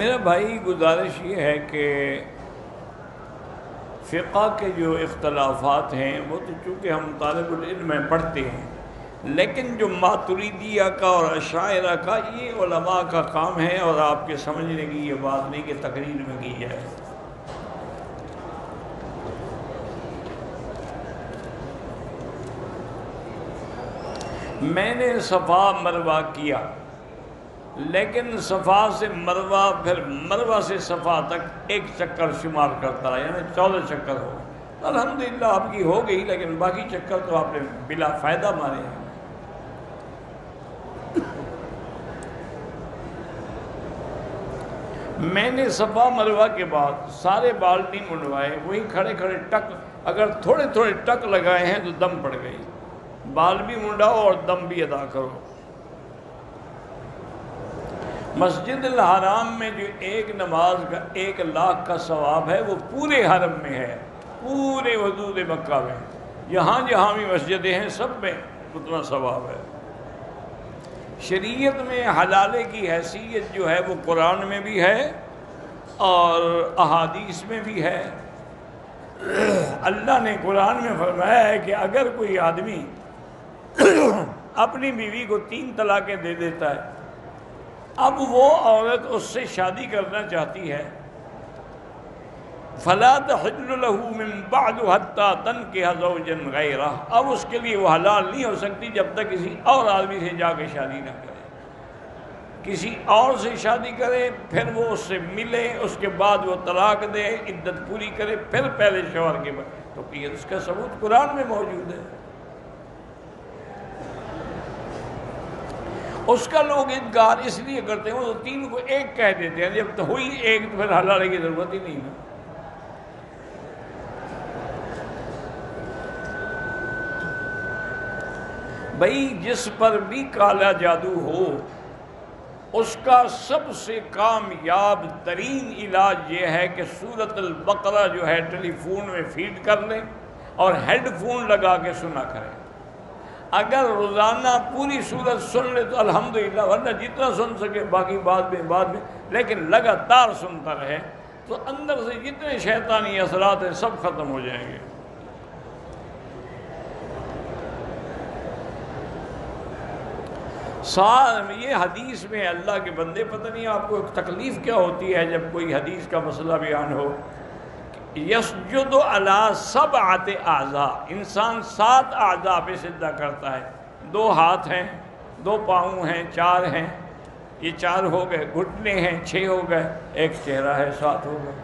میرا بھائی گزارش یہ ہے کہ فقہ کے جو اختلافات ہیں وہ تو چونکہ ہم طالب العلم میں پڑھتے ہیں، لیکن جو ماتریدیہ کا اور اشاعرہ کا یہ علماء کا کام ہے، اور آپ کے سمجھنے کی یہ بات نہیں کہ تقریر میں کی جائے۔ میں نے صفا مروہ کیا، لیکن صفا سے مروہ پھر مروہ سے صفا تک ایک چکر شمار کرتا ہے، یعنی 14 چکر ہو گئے۔ الحمدللہ آپ کی ہو گئی، لیکن باقی چکر تو آپ نے بلا فائدہ مارے ہیں۔ میں نے صفا مروہ کے بعد سارے بال نہیں منڈوائے، وہی کھڑے کھڑے ٹک، اگر تھوڑے تھوڑے ٹک لگائے ہیں تو دم پڑ گئی۔ بال بھی منڈاؤ اور دم بھی ادا کرو۔ مسجد الحرام میں جو ایک نماز کا 1,00,000 کا ثواب ہے، وہ پورے حرم میں ہے، پورے حدود مکہ میں، جہاں جہاں بھی مسجدیں ہیں سب میں اتنا ثواب ہے۔ شریعت میں حلالے کی حیثیت جو ہے وہ قرآن میں بھی ہے اور احادیث میں بھی ہے۔ اللہ نے قرآن میں فرمایا ہے کہ اگر کوئی آدمی اپنی بیوی کو 3 طلاقیں دے دیتا ہے، اب وہ عورت اس سے شادی کرنا چاہتی ہے، فَلَا تَحِلُّ لَهُ مِن بَعْدُ حَتَّى تَنكِحَ زَوْجًا غَيْرَهُ، اب اس کے لیے وہ حلال نہیں ہو سکتی جب تک کسی اور آدمی سے جا کے شادی نہ کرے۔ کسی اور سے شادی کرے، پھر وہ اس سے ملے، اس کے بعد وہ طلاق دے، عدت پوری کرے، پھر پہلے شوہر کے بعد، تو اس کا ثبوت قرآن میں موجود ہے۔ اس کا لوگ انکار اس لیے کرتے ہیں، وہ تو 3 کو 1 کہہ دیتے ہیں، جب تو ہوئی 1 تو پھر حلالے کی ضرورت ہی نہیں نا۔ بھائی جس پر بھی کالا جادو ہو، اس کا سب سے کامیاب ترین علاج یہ ہے کہ سورۃ البقرہ جو ہے ٹیلی فون میں فیڈ کر لیں اور ہیڈ فون لگا کے سنا کریں۔ اگر روزانہ پوری سورت سن لے تو الحمدللہ، ورنہ جتنا سن سکے باقی بعد میں، لیکن لگاتار سنتا رہے تو اندر سے جتنے شیطانی اثرات ہیں سب ختم ہو جائیں گے۔ یہ حدیث میں اللہ کے بندے، پتہ نہیں آپ کو ایک تکلیف کیا ہوتی ہے جب کوئی حدیث کا مسئلہ بیان ہو، یسجد علی 7 اعضاء، انسان 7 اعضاء پہ سجدہ کرتا ہے۔ 2 ہاتھ ہیں، 2 پاؤں ہیں، 4 ہیں، یہ 4 ہو گئے، گھٹنے ہیں 6 ہو گئے، ایک چہرہ ہے 7 ہو گئے۔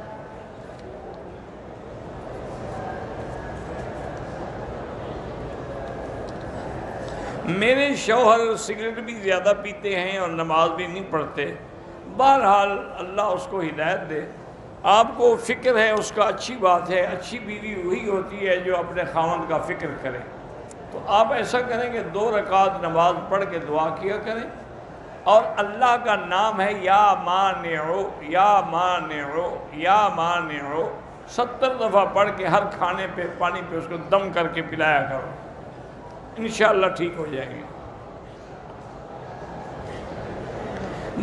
میرے شوہر سگریٹ بھی زیادہ پیتے ہیں اور نماز بھی نہیں پڑھتے، بہرحال اللہ اس کو ہدایت دے۔ آپ کو فکر ہے اس کا، اچھی بات ہے، اچھی بیوی وہی ہوتی ہے جو اپنے خاوند کا فکر کرے۔ تو آپ ایسا کریں کہ 2 رکعت نماز پڑھ کے دعا کیا کریں، اور اللہ کا نام ہے یا مانعو یا مانعو یا مانعو 70 دفعہ پڑھ کے ہر کھانے پہ پانی پہ اس کو دم کر کے پلایا کرو، انشاءاللہ ٹھیک ہو جائیں گے۔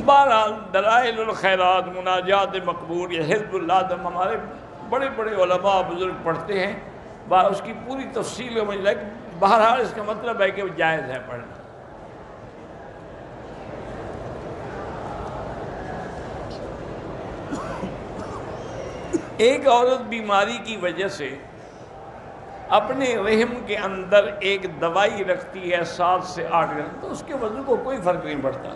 بہرحال دلائل الخیرات، مناجات مقبول، یہ حزب اللہ دم ہمارے بڑے بڑے علماء بزرگ پڑھتے ہیں، اس کی پوری تفصیل ہے، لیکن بہرحال اس کا مطلب ہے کہ وہ جائز ہے پڑھنا۔ ایک عورت بیماری کی وجہ سے اپنے رحم کے اندر ایک دوائی رکھتی ہے 7 سے 8 گھنٹے، تو اس کے وضو کو کوئی فرق نہیں پڑتا۔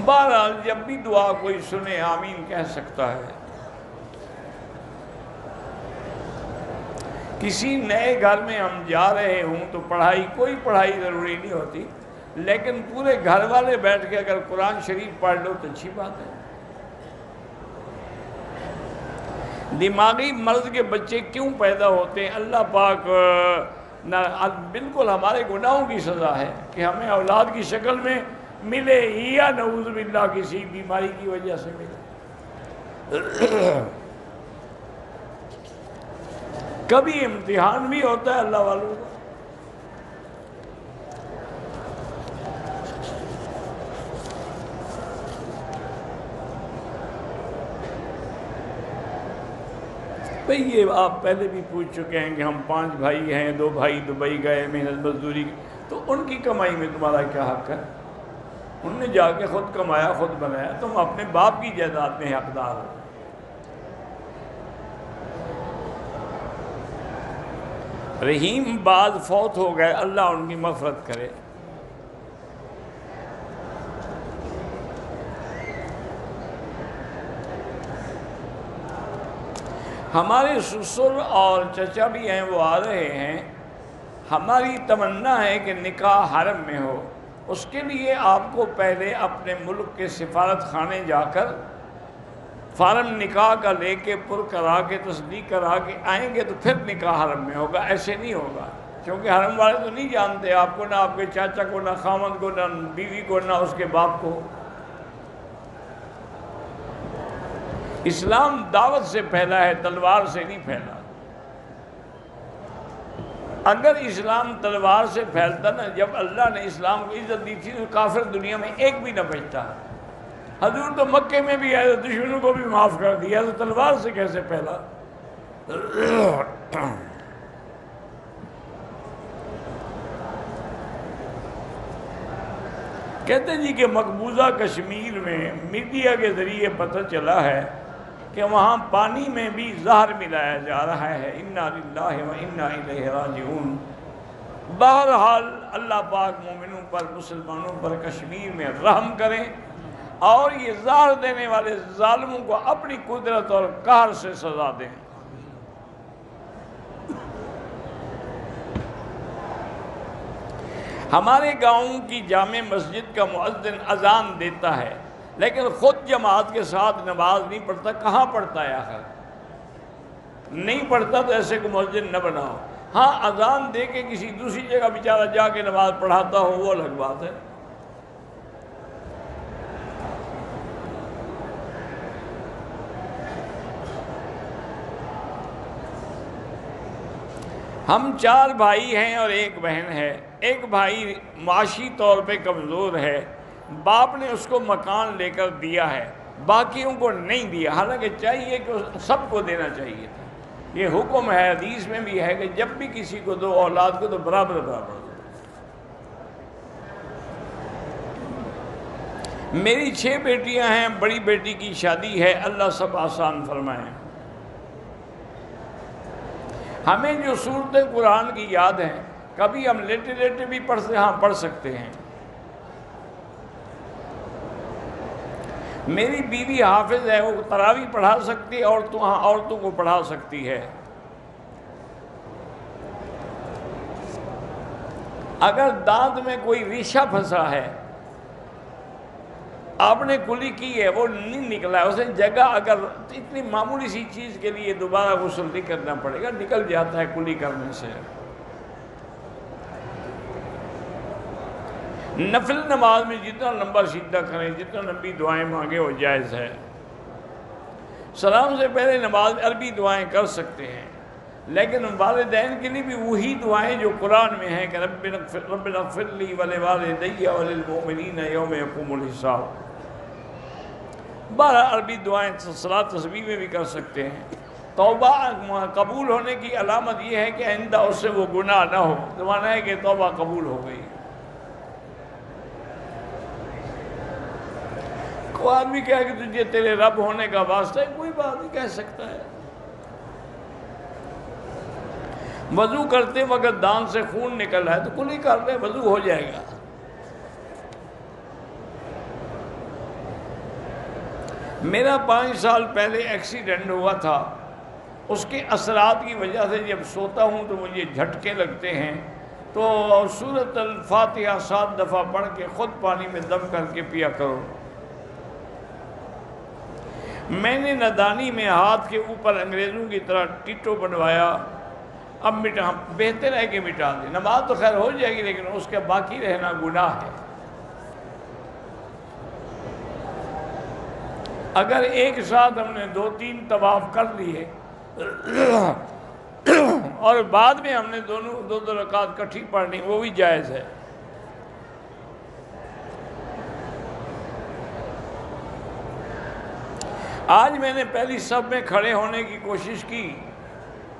بہرحال جب بھی دعا کوئی سنے آمین کہہ سکتا ہے۔ کسی نئے گھر میں ہم جا رہے ہوں تو کوئی پڑھائی ضروری نہیں ہوتی، لیکن پورے گھر والے بیٹھ کے اگر قرآن شریف پڑھ لو تو اچھی بات ہے۔ دماغی مرض کے بچے کیوں پیدا ہوتے ہیں؟ اللہ پاک بالکل ہمارے گناہوں کی سزا ہے کہ ہمیں اولاد کی شکل میں ملے یا نعوذ باللہ کسی بیماری کی وجہ سے ملے۔ کبھی امتحان بھی ہوتا ہے اللہ والوں کا، بھئی یہ آپ پہلے بھی پوچھ چکے ہیں کہ ہم 5 بھائی ہیں، 2 بھائی دبئی گئے محنت مزدوری، تو ان کی کمائی میں تمہارا کیا حق ہے؟ ان نے جا کے خود کمایا، خود بنایا، تم اپنے باپ کی جائیداد میں حقدار ہو۔ رحیم بعد فوت ہو گئے، اللہ ان کی مغفرت کرے۔ ہمارے سسر اور چچا بھی ہیں، وہ آ رہے ہیں۔ ہماری تمنا ہے کہ نکاح حرم میں ہو، اس کے لیے آپ کو پہلے اپنے ملک کے سفارت خانے جا کر فارم نکاح کا لے کے پر کرا کے تصدیق کرا کے آئیں گے تو پھر نکاح حرم میں ہوگا، ایسے نہیں ہوگا، کیونکہ حرم والے تو نہیں جانتے آپ کو، نہ آپ کے چاچا کو، نہ خامد کو، نہ بیوی کو، نہ اس کے باپ کو۔ اسلام دعوت سے پھیلا ہے، تلوار سے نہیں پھیلا۔ اگر اسلام تلوار سے پھیلتا نا، جب اللہ نے اسلام کو عزت دی تھی تو کافر دنیا میں ایک بھی نہ بچتا۔ حضور تو مکے میں بھی آئے، دشمنوں کو بھی معاف کر دیا، تو تلوار سے کیسے پھیلا؟ کہتے جی کہ مقبوضہ کشمیر میں میڈیا کے ذریعے پتہ چلا ہے کہ وہاں پانی میں بھی زہر ملایا جا رہا ہے۔ انا للہ و انا الیہ راجعون۔ بہرحال اللہ پاک مومنوں پر، مسلمانوں پر کشمیر میں رحم کریں، اور یہ زہر دینے والے ظالموں کو اپنی قدرت اور قہر سے سزا دیں۔ ہمارے گاؤں کی جامع مسجد کا مؤذن اذان دیتا ہے، لیکن خود جماعت کے ساتھ نماز نہیں پڑھتا۔ کہاں پڑھتا ہے آخر؟ نہیں پڑھتا تو ایسے کو مؤذن نہ بناؤ۔ ہاں اذان دے کے کسی دوسری جگہ بیچارہ جا کے نماز پڑھاتا ہو، وہ الگ بات ہے۔ ہم 4 بھائی ہیں اور 1 بہن ہے۔ ایک بھائی معاشی طور پہ کمزور ہے، باپ نے اس کو مکان لے کر دیا ہے، باقیوں کو نہیں دیا، حالانکہ چاہیے کہ سب کو دینا چاہیے تھا۔ یہ حکم ہے، حدیث میں بھی ہے کہ جب بھی کسی کو دو اولاد کو تو برابر برابر دو۔ میری 6 بیٹیاں ہیں، بڑی بیٹی کی شادی ہے، اللہ سب آسان فرمائے۔ ہمیں جو سورتیں قرآن کی یاد ہیں، کبھی ہم لیٹے لیٹے بھی پڑھ سکتے ہیں۔ میری بیوی حافظ ہے، وہ تراویح پڑھا سکتی ہے، عورتوں کو پڑھا سکتی ہے۔ اگر دانت میں کوئی ریشہ پھنسا ہے، آپ نے کلی کی ہے، وہ نہیں نکلا ہے، اسے جگہ اگر اتنی معمولی سی چیز کے لیے دوبارہ غسل نہیں کرنا پڑے گا، نکل جاتا ہے کلی کرنے سے۔ نفل نماز میں جتنا لمبا سیدھا کریں، جتنا لمبی دعائیں مانگے وہ جائز ہے۔ سلام سے پہلے نماز میں عربی دعائیں کر سکتے ہیں، لیکن والدین کے لیے بھی وہی دعائیں جو قرآن میں ہیں کہ ربنا اغفر لی ولوالدی وللمؤمنین یوم یقوم الحساب۔ 12 عربی دعائیں صلاۃ تسبیح میں بھی کر سکتے ہیں۔ توبہ قبول ہونے کی علامت یہ ہے کہ آئندہ اس سے وہ گناہ نہ ہو، تو مانا ہے کہ توبہ قبول ہو گئی۔ کوئی آدمی کہے کہ تجھے تیرے رب ہونے کا واسطہ ہے، کوئی بات نہیں، کہہ سکتا ہے۔ وضو کرتے وقت دانت سے خون نکل رہا ہے تو کلی کر لے، وضو ہو جائے گا۔ میرا 5 سال پہلے ایکسیڈنٹ ہوا تھا، اس کے اثرات کی وجہ سے جب سوتا ہوں تو مجھے جھٹکے لگتے ہیں، تو سورۃ الفاتحہ 7 دفعہ پڑھ کے خود پانی میں دم کر کے پیا کرو۔ میں نے نادانی میں ہاتھ کے اوپر انگریزوں کی طرح ٹیٹو بنوایا، اب بہتر ہے کہ مٹا دیں۔ نماز تو خیر ہو جائے گی، لیکن اس کے باقی رہنا گناہ ہے۔ اگر ایک ساتھ ہم نے 2-3 طواف کر لیے اور بعد میں ہم نے دو رکعت کٹھی پڑھنی، وہ بھی جائز ہے۔ آج میں نے پہلی صف میں کھڑے ہونے کی کوشش کی،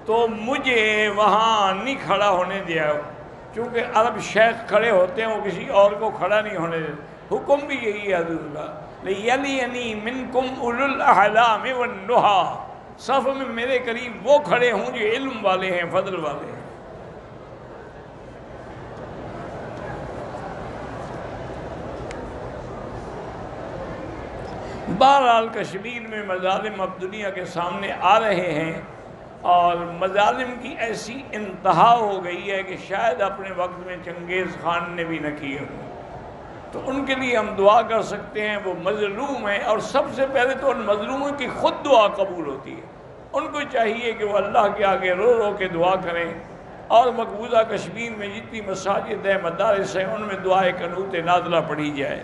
تو مجھے وہاں نہیں کھڑا ہونے دیا، چونکہ عرب شیخ کھڑے ہوتے ہیں، وہ کسی اور کو کھڑا نہیں ہونے دیتے۔ حکم بھی یہی ہے حضور کا، لِيَلِيَنِي مِنْكُمْ أُولُو الْأَحْلَامِ وَالنُّهَىٰ، صف میں میرے قریب وہ کھڑے ہوں جو علم والے ہیں، فضل والے ہیں۔ بہرحال کشمیر میں مظالم اب دنیا کے سامنے آ رہے ہیں، اور مظالم کی ایسی انتہا ہو گئی ہے کہ شاید اپنے وقت میں چنگیز خان نے بھی نہ کیے ہوں۔ تو ان کے لیے ہم دعا کر سکتے ہیں، وہ مظلوم ہیں، اور سب سے پہلے تو ان مظلوموں کی خود دعا قبول ہوتی ہے۔ ان کو چاہیے کہ وہ اللہ کے آگے رو رو کے دعا کریں، اور مقبوضہ کشمیر میں جتنی مساجد ہیں، مدارس ہیں، ان میں دعائے قنوت نازلہ پڑھی جائے۔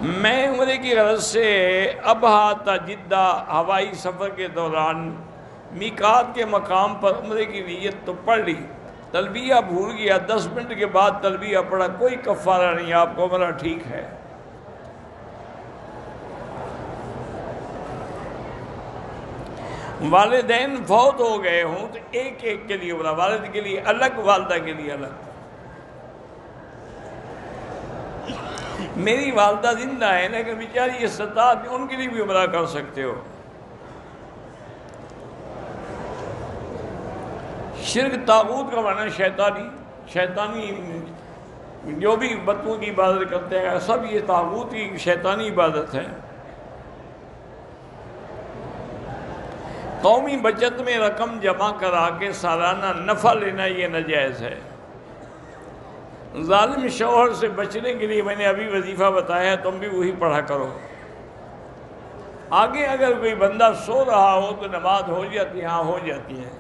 میں عمرے کی غرض سے ابہا تا جدہ ہوائی سفر کے دوران میقات کے مقام پر عمرے کی نیت تو پڑھ لی، تلبیہ بھول گیا، 10 منٹ کے بعد تلبیہ پڑھا، کوئی کفارہ نہیں، آپ کو عمرہ ٹھیک ہے۔ والدین فوت ہو گئے ہوں تو ایک ایک کے لیے عمرہ، والد کے لیے الگ، والدہ کے لیے الگ۔ میری والدہ زندہ ہے لیکن بیچاری استطاعت، ان کے لیے بھی عمرہ کر سکتے ہو۔ شرک طاغوت کا معنی شیطانی جو بھی بتوں کی عبادت کرتے ہیں سب یہ طاغوت کی شیطانی عبادت ہے۔ قومی بچت میں رقم جمع کرا کے سالانہ نفع لینا یہ ناجائز ہے۔ ظالم شوہر سے بچنے کے لیے میں نے ابھی وظیفہ بتایا، تم بھی وہی پڑھا کرو۔ آگے اگر کوئی بندہ سو رہا ہو تو نماز ہو جاتی ہے، ہاں ہو جاتی ہے۔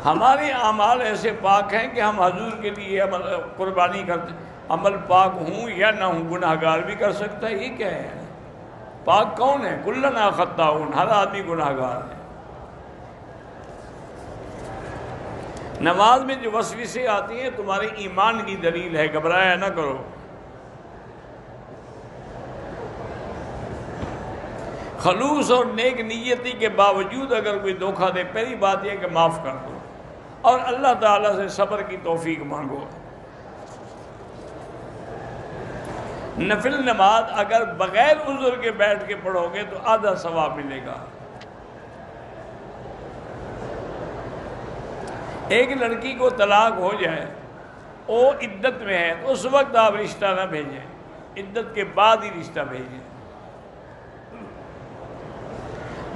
ہمارے اعمال ایسے پاک ہیں کہ ہم حضور کے لیے قربانی کرتے ہیں۔ عمل پاک ہوں یا نہ ہوں، گناہ گار بھی کر سکتا ہے، یہ کیا ہے؟ پاک کون ہے؟ کلنا خطاؤن، ہر آدمی گناہ گار ہے۔ نماز میں جو وسوسے آتی ہیں تمہارے ایمان کی دلیل ہے، گھبرایا نہ کرو۔ خلوص اور نیک نیتی کے باوجود اگر کوئی دھوکہ دے، پہلی بات یہ کہ معاف کر دو اور اللہ تعالیٰ سے صبر کی توفیق مانگو۔ نفل نماز اگر بغیر عذر کے بیٹھ کے پڑھو گے تو آدھا ثواب ملے گا۔ ایک لڑکی کو طلاق ہو جائے، وہ عدت میں ہے، تو اس وقت آپ رشتہ نہ بھیجیں، عدت کے بعد ہی رشتہ بھیجیں۔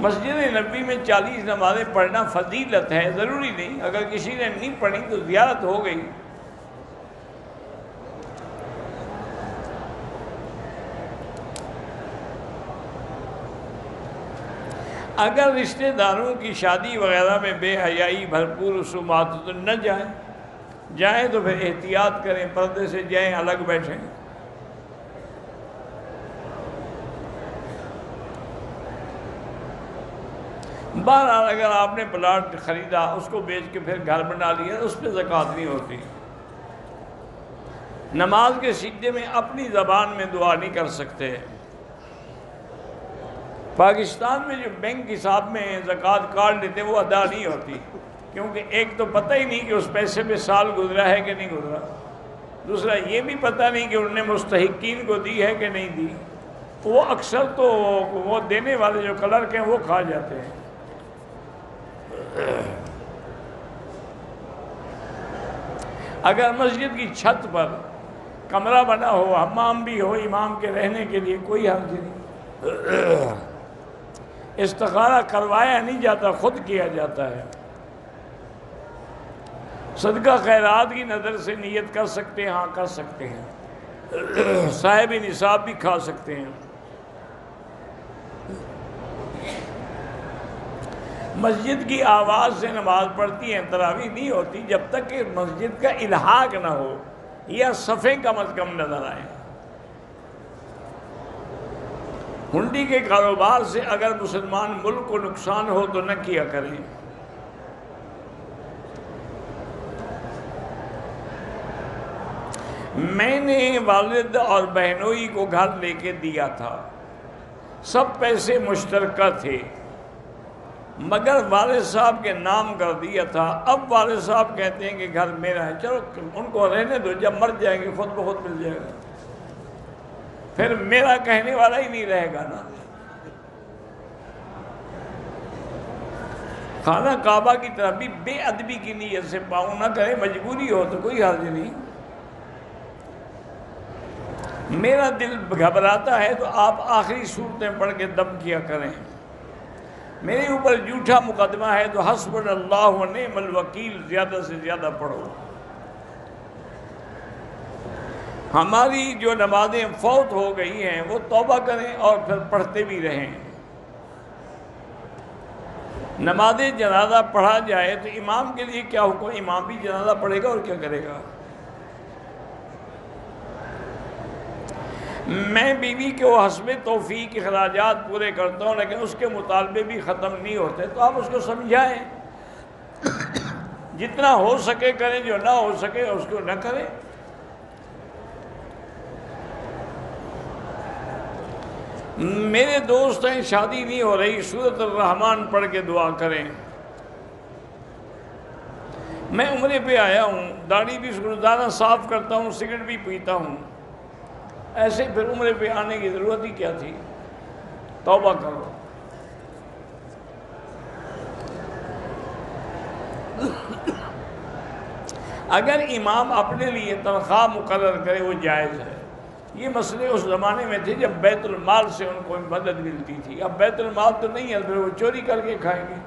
مسجد نبوی میں 40 نمازیں پڑھنا فضیلت ہے، ضروری نہیں، اگر کسی نے نہیں پڑھی تو زیارت ہو گئی۔ اگر رشتہ داروں کی شادی وغیرہ میں بے حیائی بھرپور رسومات تو نہ جائیں تو پھر احتیاط کریں، پردے سے جائیں، الگ بیٹھیں۔ بہرحال اگر آپ نے پلاٹ خریدا، اس کو بیچ کے پھر گھر بنا لیا، اس پہ زکوٰۃ نہیں ہوتی۔ نماز کے سجدے میں اپنی زبان میں دعا نہیں کر سکتے۔ پاکستان میں جو بینک حساب میں زکوٰۃ کاٹ لیتے وہ ادا نہیں ہوتی، کیونکہ ایک تو پتہ ہی نہیں کہ اس پیسے پہ سال گزرا ہے کہ نہیں گزرا، دوسرا یہ بھی پتہ نہیں کہ انہوں نے مستحقین کو دی ہے کہ نہیں دی۔ وہ اکثر تو وہ دینے والے جو کلرک ہیں وہ کھا جاتے ہیں۔ اگر مسجد کی چھت پر کمرہ بنا ہو، حمام بھی ہو امام کے رہنے کے لیے، کوئی حرج نہیں، استخارہ کروایا نہیں جاتا، خود کیا جاتا ہے۔ صدقہ خیرات کی نظر سے نیت کر سکتے ہیں، ہاں کر سکتے ہیں، صاحب نصاب بھی کھا سکتے ہیں۔ مسجد کی آواز سے نماز پڑھتی ہیں، تراویح نہیں ہوتی جب تک کہ مسجد کا الحاق نہ ہو یا صفیں کم از کم نظر آئیں۔ ہنڈی کے کاروبار سے اگر مسلمان ملک کو نقصان ہو تو نہ کیا کریں۔ میں نے والد اور بہنوئی کو گھر لے کے دیا تھا، سب پیسے مشترکہ تھے، مگر والد صاحب کے نام کر دیا تھا۔ اب والد صاحب کہتے ہیں کہ گھر میرا ہے، چلو ان کو رہنے دو، جب مر جائیں گے خود بخود مل جائے گا، پھر میرا کہنے والا ہی نہیں رہے گا نا۔ خانہ کعبہ کی طرف بھی بے ادبی کی نیت سے پاؤں نہ کرے، مجبوری ہو تو کوئی حرج نہیں۔ میرا دل گھبراتا ہے تو آپ آخری صورتیں پڑھ کے دم کیا کریں، میرے اوپر جھوٹا مقدمہ ہے تو حسبنا اللہ و نعم الوکیل زیادہ سے زیادہ پڑھو۔ ہماری جو نمازیں فوت ہو گئی ہیں وہ توبہ کریں اور پھر پڑھتے بھی رہیں۔ نماز جنازہ پڑھا جائے تو امام کے لیے کیا حکم؟ امام بھی جنازہ پڑھے گا اور کیا کرے گا؟ میں بیوی کے حسب توفیق اخراجات پورے کرتا ہوں، لیکن اس کے مطالبے بھی ختم نہیں ہوتے، تو آپ اس کو سمجھائیں، جتنا ہو سکے کریں، جو نہ ہو سکے اس کو نہ کریں۔ میرے دوست ہیں شادی نہیں ہو رہی، سورۃ الرحمن پڑھ کے دعا کریں۔ میں عمرے پہ آیا ہوں، داڑھی بھی روزانہ صاف کرتا ہوں، سگریٹ بھی پیتا ہوں، ایسے پھر عمرے پہ آنے کی ضرورت ہی کیا تھی؟ توبہ کرو۔ اگر امام اپنے لیے تنخواہ مقرر کرے وہ جائز ہے۔ یہ مسئلے اس زمانے میں تھے جب بیت المال سے ان کو مدد ملتی تھی، اب بیت المال تو نہیں ہے، پھر وہ چوری کر کے کھائیں گے۔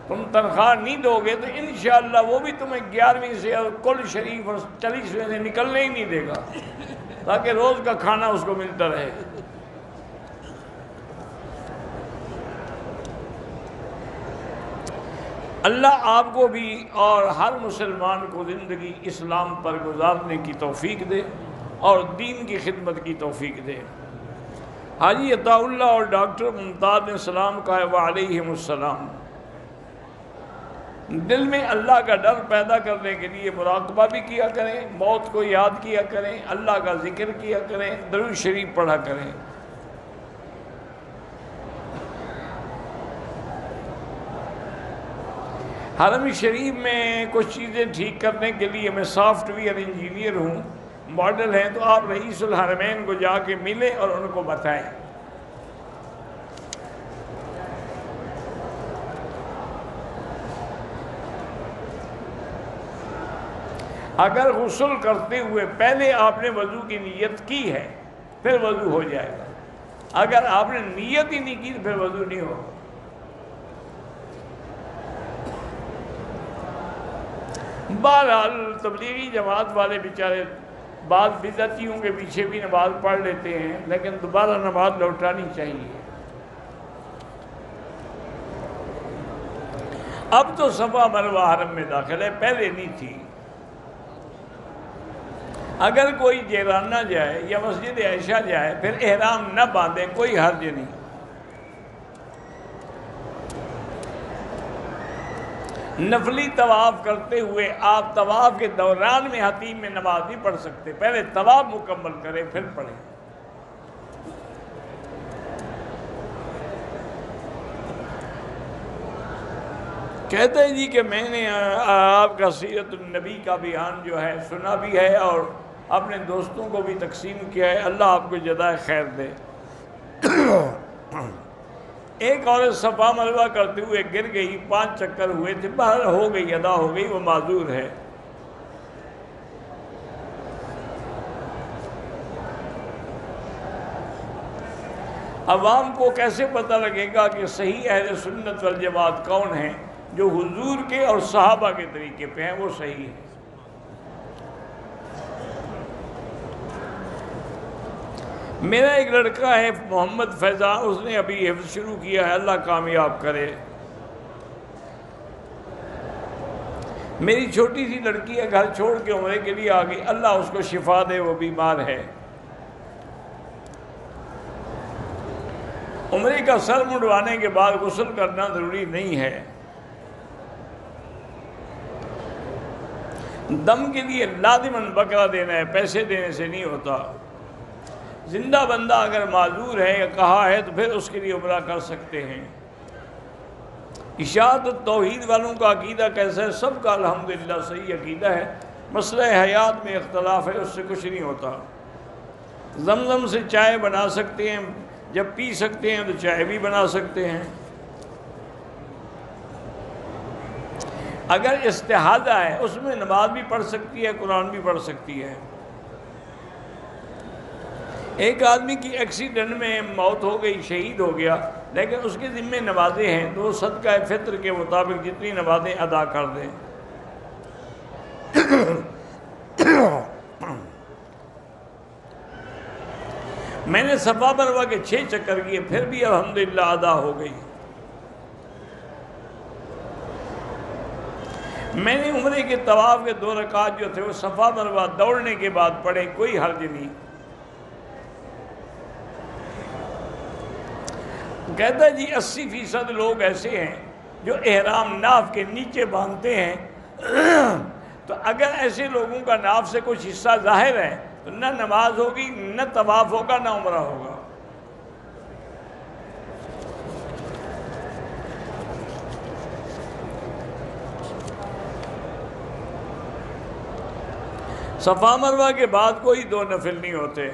تم تنخواہ نہیں دو گے تو انشاءاللہ وہ بھی تمہیں 11ویں سے اور کل شریف اور 40ویں سے نکلنے ہی نہیں دے گا، تاکہ روز کا کھانا اس کو ملتا رہے۔ اللہ آپ کو بھی اور ہر مسلمان کو زندگی اسلام پر گزارنے کی توفیق دے اور دین کی خدمت کی توفیق دے۔ حاجی عطا اللہ اور ڈاکٹر ممتاز نے سلام کہا ہے وعلیہم السلام۔ دل میں اللہ کا ڈر پیدا کرنے کے لیے مراقبہ بھی کیا کریں، موت کو یاد کیا کریں، اللہ کا ذکر کیا کریں، درود شریف پڑھا کریں۔ حرم شریف میں کچھ چیزیں ٹھیک کرنے کے لیے میں سافٹ ویئر انجینئر ہوں، ماڈل ہیں، تو آپ رئیس الحرمین کو جا کے ملیں اور ان کو بتائیں۔ اگر غسل کرتے ہوئے پہلے آپ نے وضو کی نیت کی ہے پھر وضو ہو جائے گا، اگر آپ نے نیت ہی نہیں کی تو پھر وضو نہیں ہوگا۔ بہرحال تبلیغی جماعت والے بیچارے بعض بدعتیوں کے پیچھے بھی نماز پڑھ لیتے ہیں، لیکن دوبارہ نماز لوٹانی چاہیے۔ اب تو صفا مروہ حرم میں داخل ہے، پہلے نہیں تھی۔ اگر کوئی جیرانہ جائے یا مسجد عائشہ جائے پھر احرام نہ باندھے، کوئی حرج نہیں۔ نفلی طواف کرتے ہوئے آپ طواف کے دوران میں حتیم میں نماز نہیں پڑھ سکتے، پہلے طواف مکمل کریں پھر پڑھیں۔ کہتے ہیں جی کہ میں نے آپ کا سیرت النبی کا بیان جو ہے سنا بھی ہے اور اپنے دوستوں کو بھی تقسیم کیا ہے، اللہ آپ کو جزائے خیر دے۔ ایک عورت صفا مروہ کرتے ہوئے گر گئی، 5 چکر ہوئے تھے، باہر ہو گئی، ادا ہو گئی، وہ معذور ہے۔ عوام کو کیسے پتہ لگے گا کہ صحیح اہل سنت والجماعت کون ہیں؟ جو حضور کے اور صحابہ کے طریقے پہ ہیں وہ صحیح ہے۔ میرا ایک لڑکا ہے محمد فیضان، اس نے ابھی حفظ شروع کیا ہے، اللہ کامیاب کرے۔ میری چھوٹی سی لڑکی ہے، گھر چھوڑ کے عمرے کے لیے آ گئی، اللہ اس کو شفا دے، وہ بیمار ہے۔ عمرے کا سر منڈوانے کے بعد غسل کرنا ضروری نہیں ہے۔ دم کے لیے لازماً بکرا دینا ہے، پیسے دینے سے نہیں ہوتا۔ زندہ بندہ اگر معذور ہے یا کہا ہے تو پھر اس کے لیے عمرہ کر سکتے ہیں۔ اشاعت توحید والوں کا عقیدہ کیسا ہے؟ سب کا الحمدللہ صحیح عقیدہ ہے، مسئلہ حیات میں اختلاف ہے، اس سے کچھ نہیں ہوتا۔ زمزم سے چائے بنا سکتے ہیں، جب پی سکتے ہیں تو چائے بھی بنا سکتے ہیں۔ اگر استحاضہ ہے اس میں نماز بھی پڑھ سکتی ہے، قرآن بھی پڑھ سکتی ہے۔ ایک آدمی کی ایکسیڈنٹ میں موت ہو گئی، شہید ہو گیا، لیکن اس کے ذمے نمازیں ہیں تو وہ صدقہ فطر کے مطابق جتنی نمازیں ادا کر دیں۔ میں نے صفا مروہ کے 6 چکر کیے، پھر بھی الحمدللہ ادا ہو گئی۔ میں نے عمرے کے طواف کے 2 رکعت جو تھے وہ صفا مروہ دوڑنے کے بعد پڑھے، کوئی حرج نہیں۔ کہتا ہے جی 80% لوگ ایسے ہیں جو احرام ناف کے نیچے باندھتے ہیں، تو اگر ایسے لوگوں کا ناف سے کچھ حصہ ظاہر ہے تو نہ نماز ہوگی، نہ طواف ہوگا، نہ عمرہ ہوگا۔ صفا مروہ کے بعد کوئی 2 نفل نہیں ہوتے۔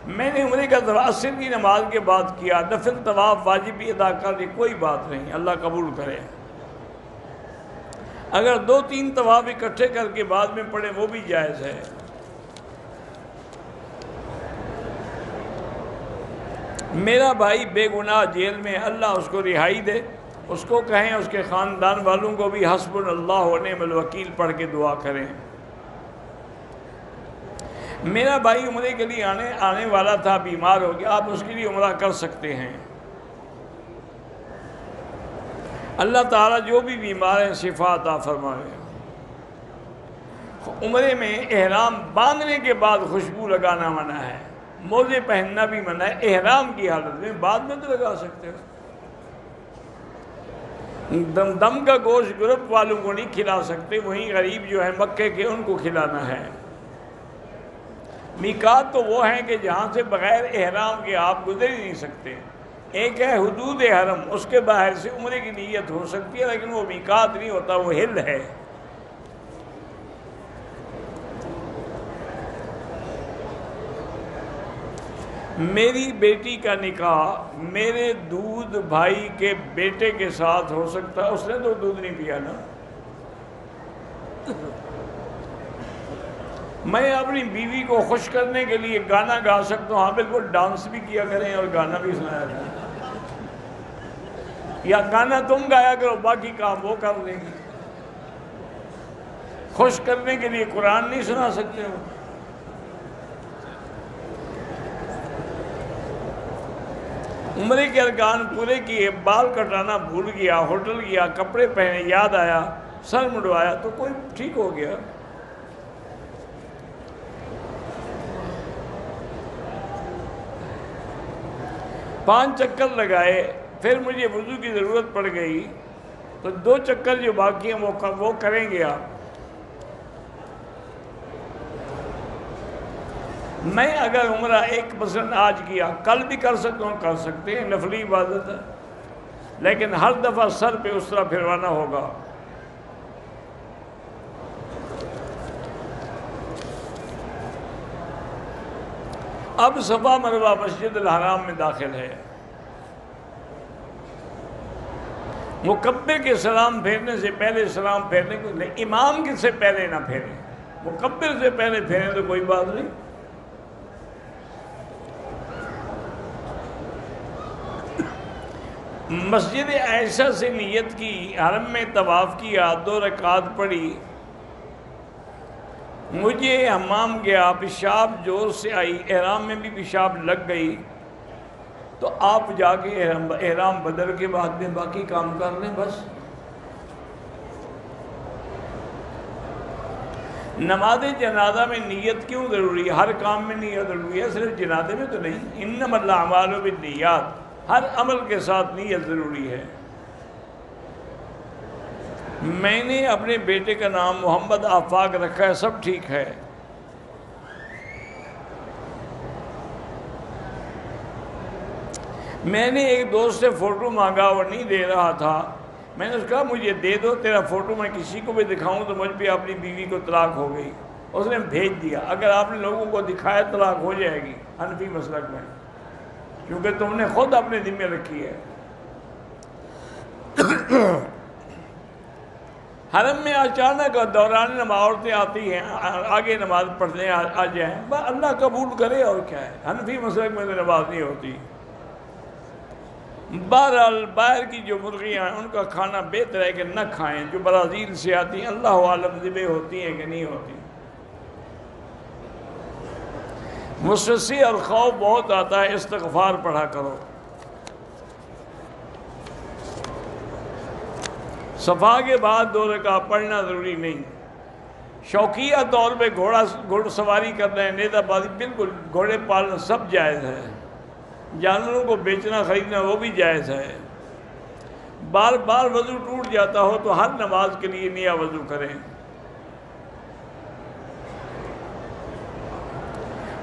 میں نے عمرے کا عصر کی نماز کے بعد کیا، نفل طواف واجب بھی ادا کر دی، کوئی بات نہیں، اللہ قبول کرے۔ اگر 2-3 طواف اکٹھے کر کے بعد میں پڑھے وہ بھی جائز ہے۔ میرا بھائی بے گناہ جیل میں، اللہ اس کو رہائی دے، اس کو کہیں اس کے خاندان والوں کو بھی حسبنا اللہ و نعم الوکیل پڑھ کے دعا کریں۔ میرا بھائی عمرے کے لیے آنے والا تھا، بیمار ہو گیا، آپ اس کے لیے عمرہ کر سکتے ہیں۔ اللہ تعالیٰ جو بھی بیمار ہیں شفا عطا فرمائے۔ عمرے میں احرام باندھنے کے بعد خوشبو لگانا منع ہے، موزے پہننا بھی منع ہے، احرام کی حالت میں، بعد میں تو لگا سکتے ہو۔ دم کا گوشت گروپ والوں کو نہیں کھلا سکتے، وہیں غریب جو ہے مکے کے ان کو کھلانا ہے۔ میقات تو وہ ہیں کہ جہاں سے بغیر احرام کے آپ گزر ہی نہیں سکتے۔ ایک ہے حدود حرم، اس کے باہر سے عمرے کی نیت ہو سکتی ہے، لیکن وہ میقات نہیں ہوتا، وہ ہل ہے۔ میری بیٹی کا نکاح میرے دودھ بھائی کے بیٹے کے ساتھ ہو سکتا ہے؟ اس نے تو دودھ نہیں پیا نا۔ میں اپنی بیوی کو خوش کرنے کے لیے گانا گا سکتا ہوں، ہاں بالکل، ڈانس بھی کیا کریں اور گانا بھی سنایا کریں، یا گانا تم گایا کرو، باقی کام وہ کر لیں گے۔ خوش کرنے کے لیے قرآن نہیں سنا سکتے ہو؟ عمرے کے ارکان پورے کیے، بال کٹانا بھول گیا، ہوٹل گیا، کپڑے پہنے، یاد آیا، سر مڈوایا تو کوئی ٹھیک ہو گیا۔ پانچ چکر لگائے، پھر مجھے وضو کی ضرورت پڑ گئی تو 2 چکر جو باقی ہیں وہ کریں گے آپ۔ میں اگر عمرہ ایک مثلاً آج کیا، کل بھی کر سکتا ہوں، کر سکتے ہیں، نفلی عبادت ہے، لیکن ہر دفعہ سر پہ اس طرح پھروانا ہوگا۔ اب صفا مروہ مسجد الحرام میں داخل ہے، مکبر کے سلام پھیرنے سے پہلے سلام پھیرنے کو، امام کے سے پہلے نہ پھیریں، مکبر سے پہلے پھیریں تو کوئی بات نہیں۔ مسجد عائشہ سے نیت کی، حرم میں طواف کیا، 2 رکعات پڑھی، مجھے حمام گیا، پیشاب زور سے آئی، احرام میں بھی پیشاب لگ گئی، تو آپ جا کے احرام بدل کے بعد میں باقی کام کر لیں بس۔ نماز جنازہ میں نیت کیوں ضروری ہے؟ ہر کام میں نیت ضروری ہے، صرف جنازے میں تو نہیں۔ انما الاعمال بالنیات، ہر عمل کے ساتھ نیت ضروری ہے۔ میں نے اپنے بیٹے کا نام محمد آفاق رکھا ہے، سب ٹھیک ہے۔ میں نے ایک دوست سے فوٹو مانگا، وہ نہیں دے رہا تھا۔ میں نے اس کہا مجھے دے دو تیرا فوٹو، میں کسی کو بھی دکھاؤں تو مجھ پہ اپنی بیوی کو طلاق ہو گئی۔ اس نے بھیج دیا۔ اگر آپ نے لوگوں کو دکھایا طلاق ہو جائے گی حنفی مسلک میں، کیونکہ تم نے خود اپنے ذمہ رکھی ہے۔ حرم میں اچانک دوران نماز عورتیں آتی ہیں، آگے نماز پڑھنے آ جائیں، اللہ قبول کرے، اور کیا ہے۔ حنفی مسلک میں تو نماز نہیں ہوتی۔ بہرحال باہر کی جو مرغیاں ہیں ان کا کھانا بہتر ہے کہ نہ کھائیں، جو برازیل سے آتی ہیں، اللہ عالم ذبح ہوتی ہیں کہ نہیں ہوتی۔ وسوسے اور خوف بہت آتا ہے، استغفار پڑھا کرو۔ صفا کے بعد 2 رکعت پڑھنا ضروری نہیں۔ شوقیہ طور پہ گھوڑ سواری کرنا ہے، نیزہ بازی، بالکل گھوڑے پالنا سب جائز ہے۔ جانوروں کو بیچنا خریدنا وہ بھی جائز ہے۔ بار بار وضو ٹوٹ جاتا ہو تو ہر نماز کے لیے نیا وضو کریں۔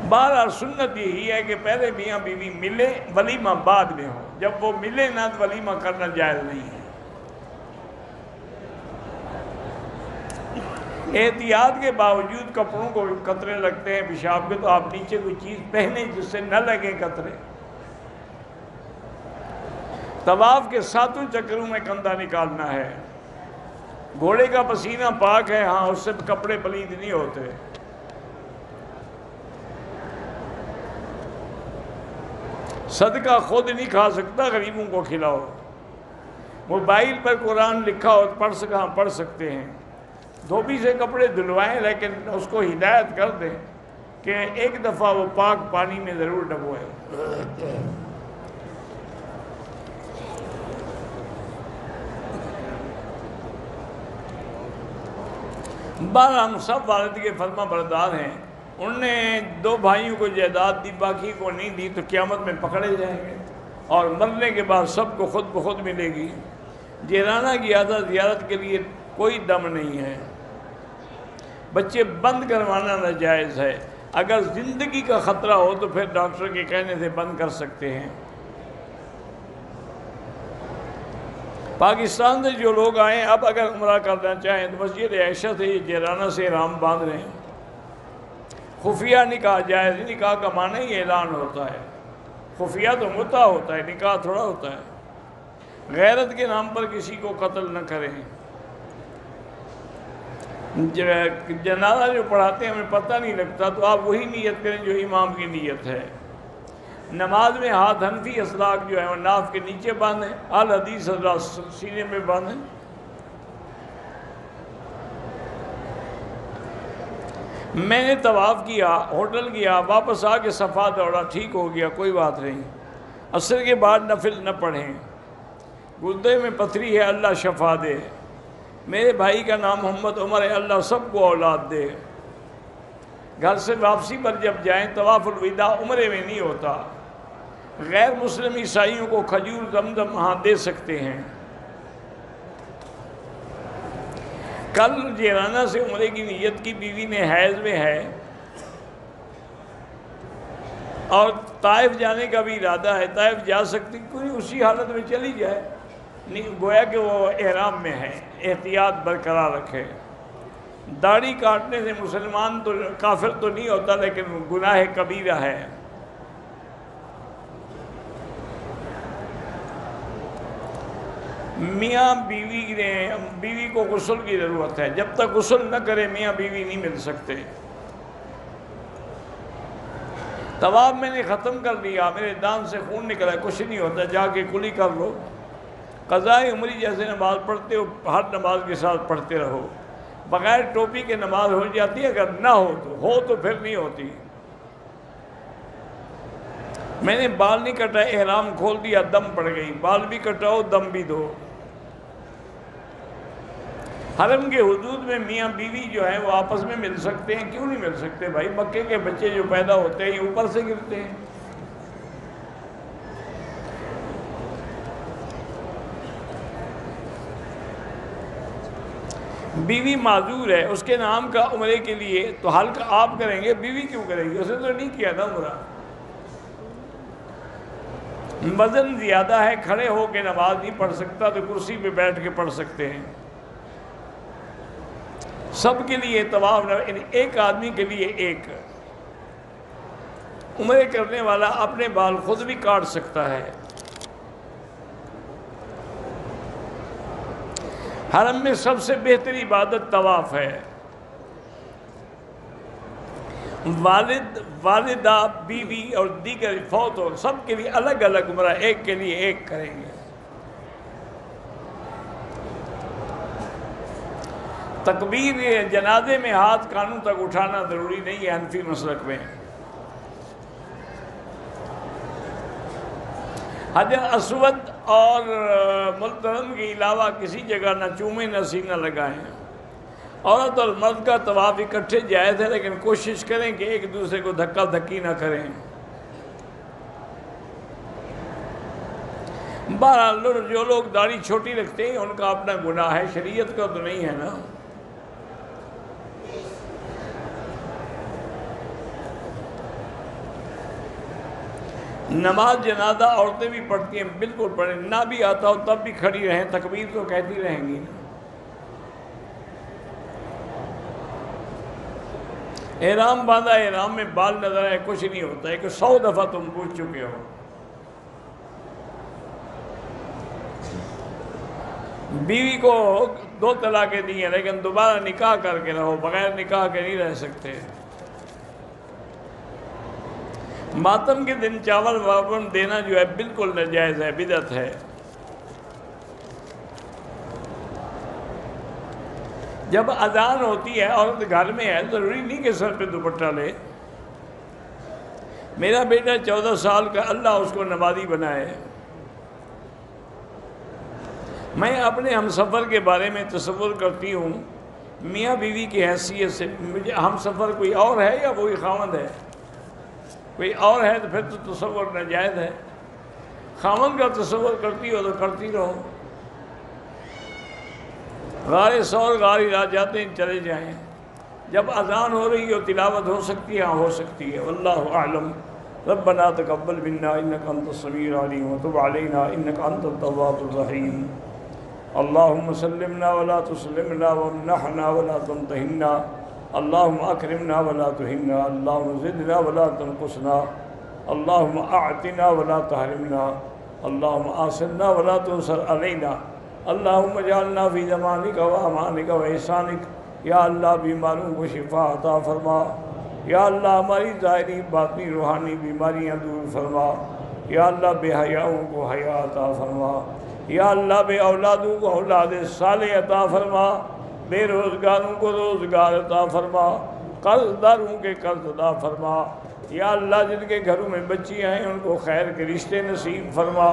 بہرحال سنت یہی ہے کہ پہلے میاں بیوی ملے، ولیمہ بعد میں ہو۔ جب وہ ملے نہ تو ولیمہ کرنا جائز نہیں ہے۔ احتیاط کے باوجود کپڑوں کو قطرے لگتے ہیں پیشاب کے، تو آپ نیچے کوئی چیز پہنیں جس سے نہ لگے قطرے۔ طواف کے 7 چکروں میں کندھا نکالنا ہے۔ گھوڑے کا پسینہ پاک ہے، ہاں اس سے کپڑے پلید نہیں ہوتے۔ صدقہ خود نہیں کھا سکتا، غریبوں کو کھلاؤ۔ موبائل پر قرآن لکھا ہو پڑھ سکتے ہیں۔ دھوبی سے کپڑے دھلوائیں، لیکن اس کو ہدایت کر دیں کہ ایک دفعہ وہ پاک پانی میں ضرور ڈبوئے۔ ہم سب والد کے فرما بردار ہیں۔ انہوں نے 2 بھائیوں کو جائیداد دی، باقی کو نہیں دی، تو قیامت میں پکڑے جائیں گے، اور مرنے کے بعد سب کو خود بخود ملے گی۔ جیرانہ گیا تھا زیارت کے لیے، کوئی دم نہیں ہے۔ بچے بند کروانا ناجائز ہے۔ اگر زندگی کا خطرہ ہو تو پھر ڈاکٹر کے کہنے سے بند کر سکتے ہیں۔ پاکستان سے جو لوگ آئے ہیں، اب اگر عمرہ کرنا چاہیں تو مسجد عائشہ سے یہ جیرانہ سے احرام باندھ رہے ہیں۔ خفیہ نکاح جائز، نکاح کا معنی ہی اعلان ہوتا ہے۔ خفیہ تو متع ہوتا ہے، نکاح تھوڑا ہوتا ہے۔ غیرت کے نام پر کسی کو قتل نہ کریں۔ جنازہ جو پڑھاتے ہیں ہمیں پتہ نہیں لگتا، تو آپ وہی نیت کریں جو امام کی نیت ہے۔ نماز میں ہاتھ حنفی اسلاک جو ہے وہ ناف کے نیچے باندھیں، اہل حدیث حضرات سینے میں باندھیں۔ میں نے طواف کیا، ہوٹل گیا، واپس آ کے صفا دوڑا، ٹھیک ہو گیا، کوئی بات نہیں۔ عصر کے بعد نفل نہ پڑھیں۔ گردے میں پتھری ہے، اللہ شفا دے۔ میرے بھائی کا نام محمد عمر ہے، اللہ سب کو اولاد دے۔ گھر سے واپسی پر جب جائیں، طواف الوداع عمرے میں نہیں ہوتا۔ غیر مسلم عیسائیوں کو کھجور زمزم ہاں دے سکتے ہیں۔ کل جیرانہ سے عمرے کی نیت کی، بیوی نے حیض میں ہے اور طائف جانے کا بھی ارادہ ہے، طائف جا سکتی، کوئی اسی حالت میں چلی جائے، گویا کہ وہ احرام میں ہے، احتیاط برقرار رکھے۔ داڑھی کاٹنے سے مسلمان تو کافر تو نہیں ہوتا، لیکن گناہ کبیرہ ہے۔ میاں بیوی کو غسل کی ضرورت ہے، جب تک غسل نہ کرے میاں بیوی نہیں مل سکتے۔ طواف میں نے ختم کر دیا، میرے دان سے خون نکلا، کچھ نہیں ہوتا، جا کے کلی کر لو۔ قضائے عمری جیسے نماز پڑھتے ہو، ہر نماز کے ساتھ پڑھتے رہو۔ بغیر ٹوپی کے نماز ہو جاتی ہے، اگر نہ ہو تو پھر نہیں ہوتی۔ میں نے بال نہیں کٹائے، احرام کھول دیا، دم پڑ گئی۔ بال بھی کٹاؤ، دم بھی دو۔ حرم کے حدود میں میاں بیوی جو ہیں وہ آپس میں مل سکتے ہیں، کیوں نہیں مل سکتے بھائی؟ مکے کے بچے جو پیدا ہوتے ہیں یہ اوپر سے گرتے ہیں۔ بیوی معذور ہے، اس کے نام کا عمرے کے لیے تو حلق آپ کریں گے، بیوی کیوں کرے گی؟ اسے تو نہیں کیا تھا عمرہ۔ وزن زیادہ ہے، کھڑے ہو کے نماز نہیں پڑھ سکتا تو کرسی پہ بیٹھ کے پڑھ سکتے ہیں۔ سب کے لیے طواف ایک آدمی کے لیے ایک۔ عمرے کرنے والا اپنے بال خود بھی کاٹ سکتا ہے۔ حرم میں سب سے بہتر عبادت طواف ہے۔ والد، والدہ، بیوی اور دیگر فوت ہو، سب کے لیے الگ الگ عمرہ، ایک کے لیے ایک کریں گے۔ تکبیر جنازے میں ہاتھ کانوں تک اٹھانا ضروری نہیں ہے حنفی مسلک میں۔ حجر اسود اور ملتزم کے علاوہ کسی جگہ نہ چومیں نہ سینہ لگائیں۔ عورت اور مرد کا طواف اکٹھے جائز ہے، لیکن کوشش کریں کہ ایک دوسرے کو دھکا دھکی نہ کریں۔ بہرحال جو لوگ داڑھی چھوٹی رکھتے ہیں ان کا اپنا گناہ ہے، شریعت کا تو نہیں ہے نا۔ نماز جنازہ عورتیں بھی پڑھتی ہیں، بالکل پڑھیں، نہ بھی آتا ہو تب بھی کھڑی رہیں، تکبیر تو کہتی رہیں گی نا۔ احرام باندھا، احرام میں بال نظر آئے کچھ نہیں ہوتا ہے کہ 100 دفعہ تم پوچھ چکے ہو۔ بیوی کو 2 طلاقیں دی ہیں، لیکن دوبارہ نکاح کر کے رہو، بغیر نکاح کے نہیں رہ سکتے۔ ماتم کے دن چاول واپن دینا جو ہے بالکل ناجائز ہے، بدعت ہے۔ جب اذان ہوتی ہے عورت گھر میں ہے، ضروری نہیں کہ سر پہ دوپٹہ لے۔ میرا بیٹا 14 سال کا، اللہ اس کو نمازی بنائے۔ میں اپنے ہم سفر کے بارے میں تصور کرتی ہوں، میاں بیوی کی حیثیت سے، مجھے ہم سفر کوئی اور ہے یا وہی خاوند ہے؟ کوئی اور ہے تو پھر تو تصور ناجائز ہے۔ خاوند کا تصور کرتی ہو تو کرتی رہو۔ غار سور غار ہرا جاتے ہیں، چلے جائیں۔ جب اذان ہو رہی ہو تلاوت ہو سکتی ہے، ہاں ہو سکتی ہے، واللہ اعلم۔ ربنا تقبل منا انک انت السمیع العلیم وتب علینا انک انت التواب الرحیم۔ اللہم سلمنا ولا تسلمنا وامنحنا ولا تمتحنا، اللہم اکرمنا ولا تہنا، اللہم زدنا ولا تنقصنا، اللہم اعطنا ولا تحرمنا، اللہم آثرنا ولا تنصر علینا، اللہم اجعلنا فی زمانک و امانک و احسانک۔ یا اللہ بیماروں کو شفا عطا فرما، یا اللہ ہماری ظاہری باطنی روحانی بیماریاں دور فرما، یا اللہ بے حیاؤں کو حیا عطا فرما، یا اللہ بے اولادوں کو اولاد صالح عطا فرما، بے روزگاروں کو روزگار عطا فرما، قرض داروں کے قرض عطا فرما، یا اللہ جن کے گھروں میں بچیاں ہیں ان کو خیر کے رشتے نصیب فرما،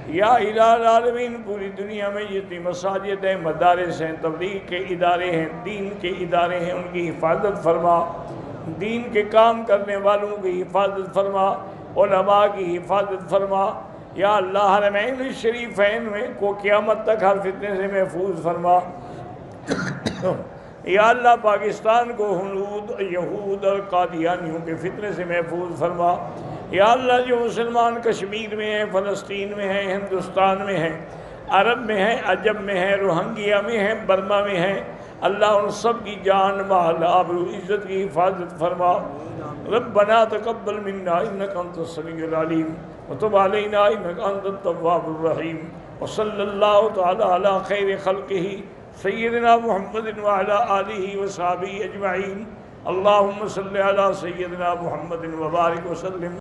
یا الہ العالمین پوری دنیا میں جتنی مساجد ہیں، مدارس ہیں، تبلیغ کے ادارے ہیں، دین کے ادارے ہیں، ان کی حفاظت فرما، دین کے کام کرنے والوں کی حفاظت فرما، علماء کی حفاظت فرما، یا اللہ حرمین الشریفین میں کو قیامت تک ہر فتنے سے محفوظ فرما، یا اللہ پاکستان کو ہنود، یہود اور قادیانیوں کے فتنے سے محفوظ فرما، یا اللہ جو مسلمان کشمیر میں ہیں، فلسطین میں ہیں، ہندوستان میں ہیں، عرب میں ہیں، عجم میں ہیں، روہنگیا میں ہیں، برما میں ہیں، اللہ ان سب کی جان مال آبرو عزت کی حفاظت فرما۔ ربنا تقبل منا انک انت السمیع العلیم وتب علینا انک انت التواب الرحیم، وصلی اللہ تعالی علی خیر خلقہ سیدنا محمد وعلی آلہ وصحبہ اجمعین۔ اللہم صلی علی سیدنا محمد وبارک وسلم۔